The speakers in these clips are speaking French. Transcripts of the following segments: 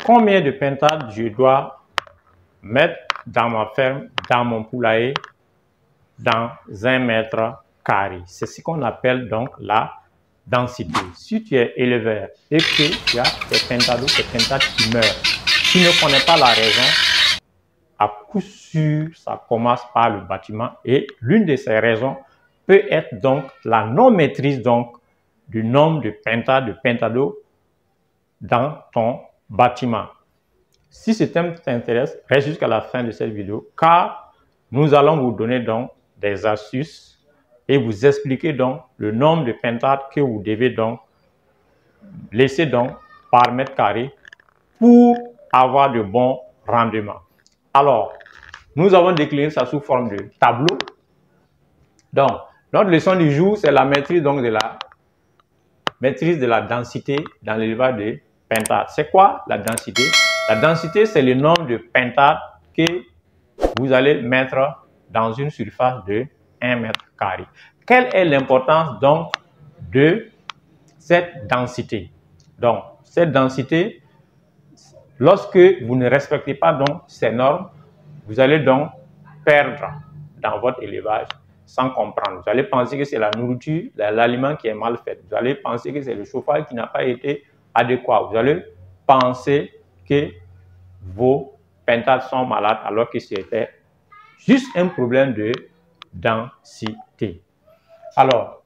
combien de pentades je dois mettre dans ma ferme, dans mon poulailler, dans 1 mètre carré. C'est ce qu'on appelle donc la densité. Si tu es éleveur et que tu as des pentades qui meurent, tu ne connais pas la raison, à coup sûr, ça commence par le bâtiment et l'une de ces raisons peut être donc la non-maîtrise donc du nombre de pentados dans ton bâtiment. Si ce thème t'intéresse, reste jusqu'à la fin de cette vidéo car nous allons vous donner donc des astuces et vous expliquer donc le nombre de pentades que vous devez donc laisser donc par mètre carré pour avoir de bons rendements. Alors, nous avons décliné ça sous forme de tableau. Donc, notre leçon du jour, c'est la maîtrise donc de la densité dans l'élevage de pentades. C'est quoi la densité? La densité, c'est le nombre de pentades que vous allez mettre dans une surface de 1 mètre carré. Quelle est l'importance donc de cette densité? Donc, cette densité, lorsque vous ne respectez pas donc ces normes, vous allez donc perdre dans votre élevage sans comprendre. Vous allez penser que c'est la nourriture, l'aliment qui est mal fait. Vous allez penser que c'est le chauffage qui n'a pas été adéquat. Vous allez penser que vos pentades sont malades alors que c'était juste un problème de densité. Alors,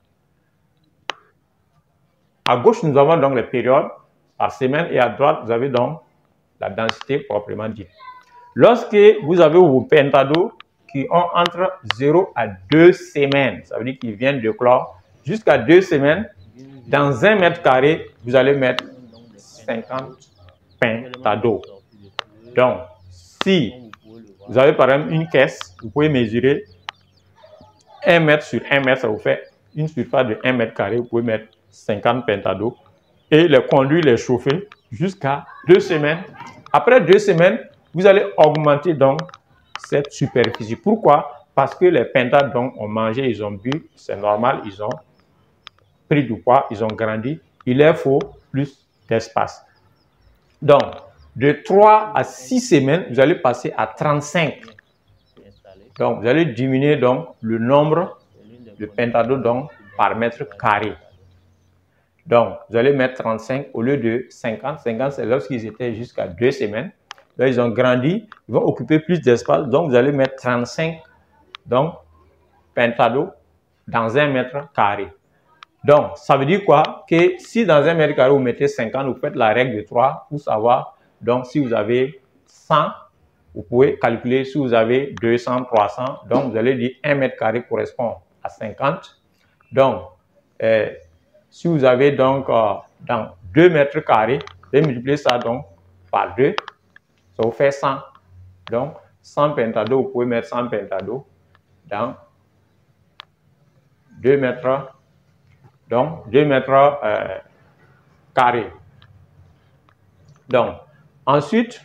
à gauche, nous avons donc les périodes par semaine et à droite, vous avez donc la densité proprement dite. Lorsque vous avez vos pentados qui ont entre 0 à 2 semaines, ça veut dire qu'ils viennent de clore, jusqu'à 2 semaines, dans 1 mètre carré, vous allez mettre 50 pentados. Donc, si vous avez par exemple une caisse, vous pouvez mesurer 1 mètre sur 1 mètre, ça vous fait une surface de 1 mètre carré, vous pouvez mettre 50 pentados et les conduire, les chauffer jusqu'à 2 semaines. Après 2 semaines, vous allez augmenter donc cette superficie. Pourquoi? Parce que les pentades donc ont mangé, ils ont bu, c'est normal, ils ont pris du poids, ils ont grandi. Il leur faut plus d'espace. Donc, de 3 à 6 semaines, vous allez passer à 35. Donc, vous allez diminuer donc le nombre de pentados donc par mètre carré. Donc, vous allez mettre 35 au lieu de 50. 50, c'est lorsqu'ils étaient jusqu'à 2 semaines. Là, ils ont grandi, ils vont occuper plus d'espace. Donc, vous allez mettre 35 donc, pentados dans 1 mètre carré. Donc, ça veut dire quoi? Que si dans 1 mètre carré, vous mettez 50, vous faites la règle de 3 pour savoir. Donc, si vous avez 100, vous pouvez calculer si vous avez 200, 300. Donc, vous allez dire 1 mètre carré correspond à 50. Donc, si vous avez donc dans 2 mètres carrés, vous allez multiplier ça donc par 2, ça vous fait 100. Donc, 100 pentados, vous pouvez mettre 100 pentados dans 2 mètres, donc 2 mètres carrés. Donc, ensuite,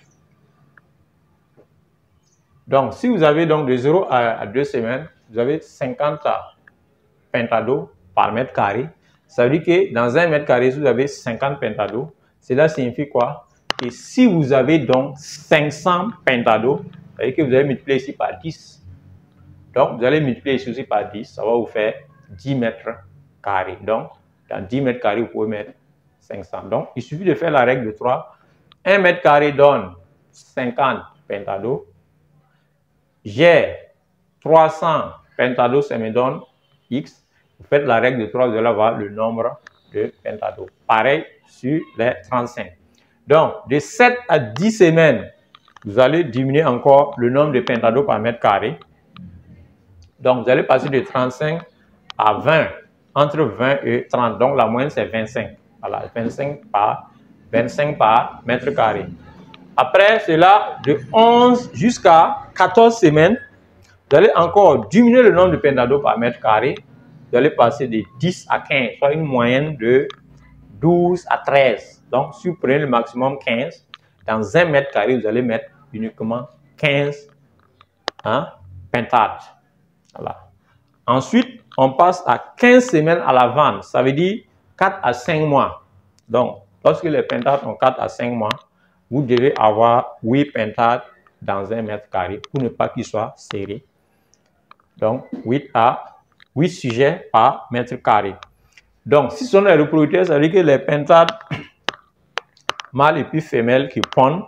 donc, si vous avez donc de 0 à 2 semaines, vous avez 50 pentados par mètre carré. Ça veut dire que dans 1 mètre carré, si vous avez 50 pentados, cela signifie quoi? Que si vous avez donc 500 pentados, ça veut dire que vous allez multiplier ici par 10. Donc, vous allez multiplier ici aussi par 10, ça va vous faire 10 mètres carrés. Donc, dans 10 mètres carrés, vous pouvez mettre 500. Donc, il suffit de faire la règle de 3. 1 mètre carré donne 50 pentados. J'ai 300 pentados, ça me donne X. Vous faites la règle de 3, vous allez avoir le nombre de pentados. Pareil sur les 35. Donc, de 7 à 10 semaines, vous allez diminuer encore le nombre de pentados par mètre carré. Donc, vous allez passer de 35 à 20, entre 20 et 30. Donc, la moyenne, c'est 25. Voilà, 25 par mètre carré. Après cela, de 11 jusqu'à 14 semaines, vous allez encore diminuer le nombre de pentados par mètre carré. Vous allez passer de 10 à 15, soit une moyenne de 12 à 13. Donc, si vous prenez le maximum 15, dans 1 mètre carré, vous allez mettre uniquement 15 pentades. Voilà. Ensuite, on passe à 15 semaines à la vente. Ça veut dire 4 à 5 mois. Donc, lorsque les pentades ont 4 à 5 mois, vous devez avoir 8 pentades dans 1 mètre carré pour ne pas qu'il soit serré. Donc, 8 sujets par mètre carré. Donc, si ce sont les reproducteurs, ça veut dire que les pentades mâles et puis femelles qui pondent,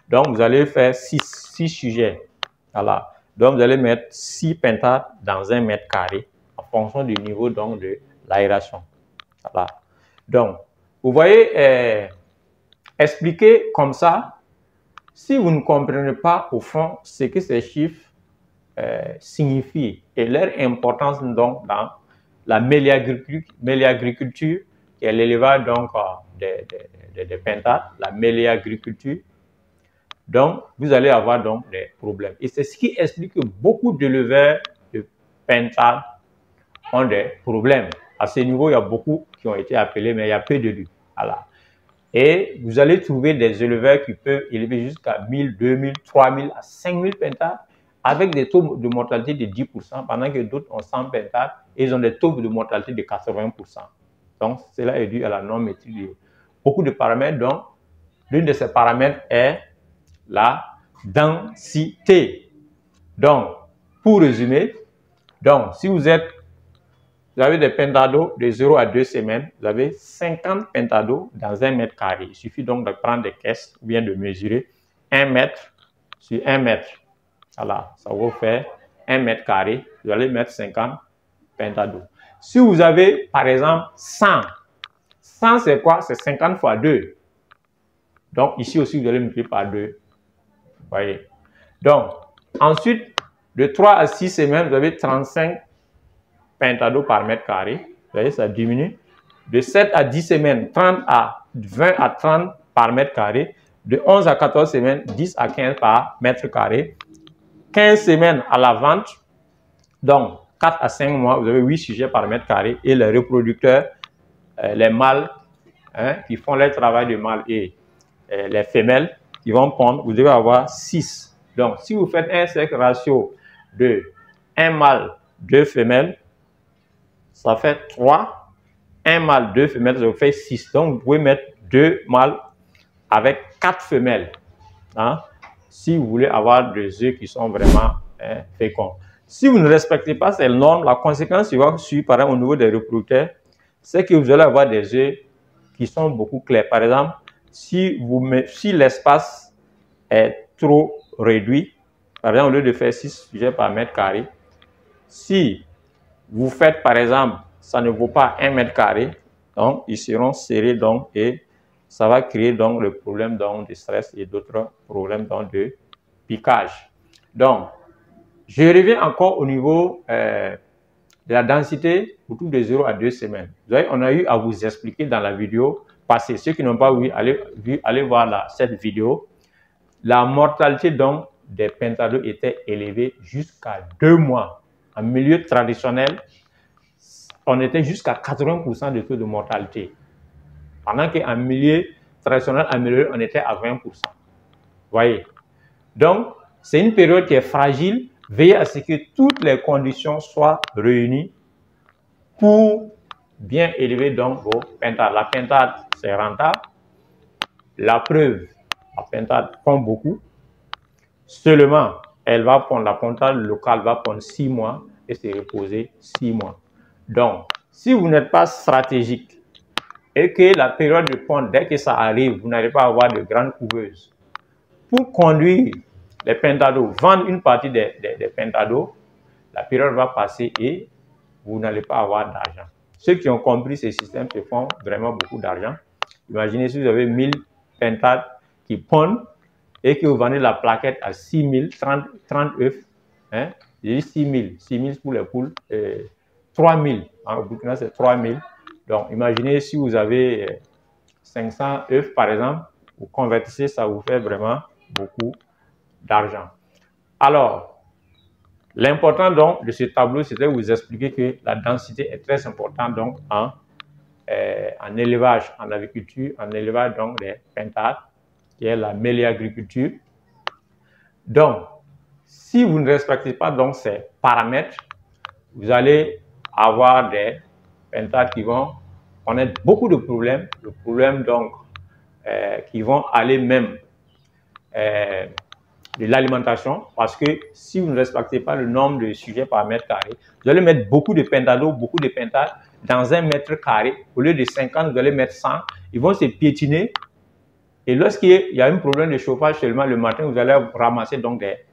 donc vous allez faire 6 sujets. Voilà. Donc, vous allez mettre 6 pentades dans 1 mètre carré en fonction du niveau donc, de l'aération. Voilà. Donc, vous voyez, expliquer comme ça, si vous ne comprenez pas au fond ce que ces chiffres signifient et leur importance donc dans la méliagriculture, qui est l'élevage donc des pentades, la méliagriculture, donc vous allez avoir donc des problèmes. Et c'est ce qui explique que beaucoup d'éleveurs de pentades ont des problèmes. À ce niveau, il y a beaucoup qui ont été appelés, mais il y a peu d'élus. Voilà. Et vous allez trouver des éleveurs qui peuvent élever jusqu'à 1000, 2000, 3000 à 5000 pentades avec des taux de mortalité de 10%, pendant que d'autres ont 100 pentades et ils ont des taux de mortalité de 80%. Donc, cela est dû à la non-maîtrise de beaucoup de paramètres. Donc, l'une de ces paramètres est la densité. Donc, pour résumer, donc, si vous avez des pentados de 0 à 2 semaines, vous avez 50 pentados dans 1 mètre carré. Il suffit donc de prendre des caisses ou bien de mesurer 1 mètre sur 1 mètre. Voilà, ça vous fait 1 mètre carré. Vous allez mettre 50 pentados. Si vous avez, par exemple, 100, 100 c'est quoi? C'est 50 fois 2. Donc, ici aussi, vous allez multiplier par 2. Vous voyez? Donc, ensuite, de 3 à 6 semaines, vous avez 35 pentados par mètre carré. Vous voyez, ça diminue. De 7 à 10 semaines, 30 à 20 à 30 par mètre carré. De 11 à 14 semaines, 10 à 15 par mètre carré. 15 semaines à la vente, donc 4 à 5 mois, vous avez 8 sujets par mètre carré. Et les reproducteurs, les mâles qui font leur travail de mâle et les femelles qui vont pondre, vous devez avoir 6. Donc, si vous faites un cercle ratio de 1 mâle, 2 femelles, ça fait 3. 1 mâle, 2 femelles, ça vous fait 6. Donc, vous pouvez mettre 2 mâles avec 4 femelles. Hein, si vous voulez avoir des œufs qui sont vraiment féconds. Si vous ne respectez pas ces normes, la conséquence qui va suivre, par exemple, au niveau des reproducteurs, c'est que vous allez avoir des œufs qui sont beaucoup clairs. Par exemple, si l'espace est trop réduit, par exemple, au lieu de faire 6 sujets par mètre carré, si vous faites, par exemple, ça ne vaut pas 1 mètre carré, donc ils seront serrés donc, et ça va créer donc le problème donc, de stress et d'autres problèmes donc, de piquage. Donc, je reviens encore au niveau de la densité autour de 0 à 2 semaines. Vous voyez, on a eu à vous expliquer dans la vidéo passée. Ceux qui n'ont pas vu, allez voir cette vidéo. La mortalité donc des pentados était élevée jusqu'à 2 mois. En milieu traditionnel, on était jusqu'à 80% de taux de mortalité. Pendant qu'en milieu traditionnel amélioré, on était à 20%. Vous voyez? Donc, c'est une période qui est fragile. Veillez à ce que toutes les conditions soient réunies pour bien élever donc vos pentades. La pentade, c'est rentable. La preuve, la pentade pond beaucoup. Seulement, elle va pondre, la pentade locale va pondre 6 mois et se reposer 6 mois. Donc, si vous n'êtes pas stratégique et que la période de ponte, dès que ça arrive, vous n'allez pas avoir de grandes couveuses, pour conduire les pentados, vendre une partie des pentados, la période va passer et vous n'allez pas avoir d'argent. Ceux qui ont compris ce système se font vraiment beaucoup d'argent. Imaginez si vous avez 1000 pentades qui pondent et que vous vendez la plaquette à 6000, 30 œufs. Hein? J'ai dit 6000, 6000 pour les poules, 3000. Au Burkina, c'est 3000. Donc, imaginez si vous avez 500 œufs, par exemple, vous convertissez, ça vous fait vraiment beaucoup d'argent. Alors, l'important donc de ce tableau, c'est de vous expliquer que la densité est très importante donc en élevage, en agriculture, en élevage donc des pentades, qui est la méliagriculture. Donc, si vous ne respectez pas donc ces paramètres, vous allez avoir des pentades qui vont connaître beaucoup de problèmes, donc qui vont aller même de l'alimentation, parce que si vous ne respectez pas le nombre de sujets par mètre carré, vous allez mettre beaucoup de pentado, beaucoup de pentades dans un mètre carré. Au lieu de 50, vous allez mettre 100. Ils vont se piétiner. Et lorsqu'il y a un problème de chauffage seulement le matin, vous allez ramasser donc des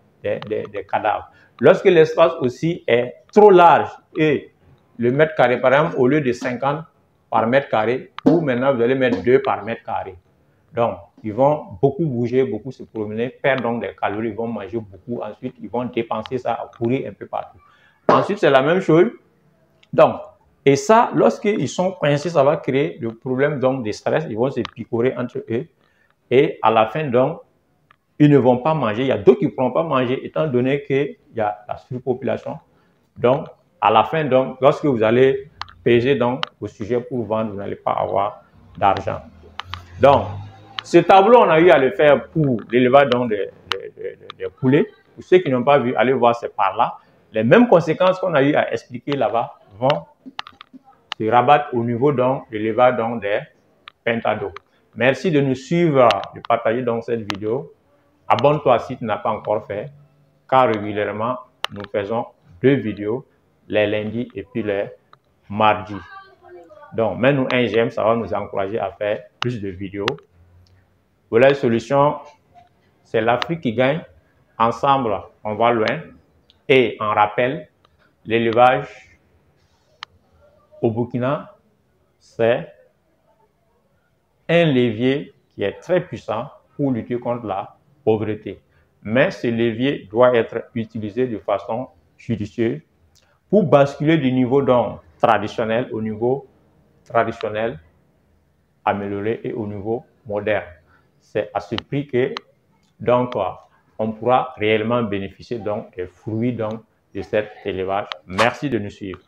cadavres. Lorsque l'espace aussi est trop large et le mètre carré, par exemple, au lieu de 50 par mètre carré, ou maintenant vous allez mettre 2 par mètre carré. Donc, ils vont beaucoup bouger, beaucoup se promener, perdre donc des calories, ils vont manger beaucoup. Ensuite, ils vont dépenser ça à courir un peu partout. Ensuite, c'est la même chose. Donc, et ça, lorsqu'ils sont coincés, ça va créer le problème donc de stress. Ils vont se picorer entre eux. Et à la fin, donc, ils ne vont pas manger. Il y a d'autres qui ne pourront pas manger, étant donné qu'il y a la surpopulation. Donc, à la fin, donc, lorsque vous allez peser donc, au sujet pour vendre, vous n'allez pas avoir d'argent. Donc, ce tableau, on a eu à le faire pour l'élevage des poulets. Pour ceux qui n'ont pas vu, allez voir, c'est par là. Les mêmes conséquences qu'on a eu à expliquer là-bas vont se rabattre au niveau de l'élevage des pentados. Merci de nous suivre, de partager donc cette vidéo. Abonne-toi si tu n'as pas encore fait, car régulièrement, nous faisons 2 vidéos, les lundis et puis les mardis. Donc, mets-nous un j'aime, ça va nous encourager à faire plus de vidéos. Voilà la solution, c'est l'Afrique qui gagne. Ensemble, on va loin. Et en rappel, l'élevage au Burkina, c'est un levier qui est très puissant pour lutter contre la pauvreté. Mais ce levier doit être utilisé de façon judicieuse pour basculer du niveau donc traditionnel au niveau traditionnel amélioré et au niveau moderne. C'est à ce prix que donc on pourra réellement bénéficier donc des fruits donc de cet élevage. Merci de nous suivre.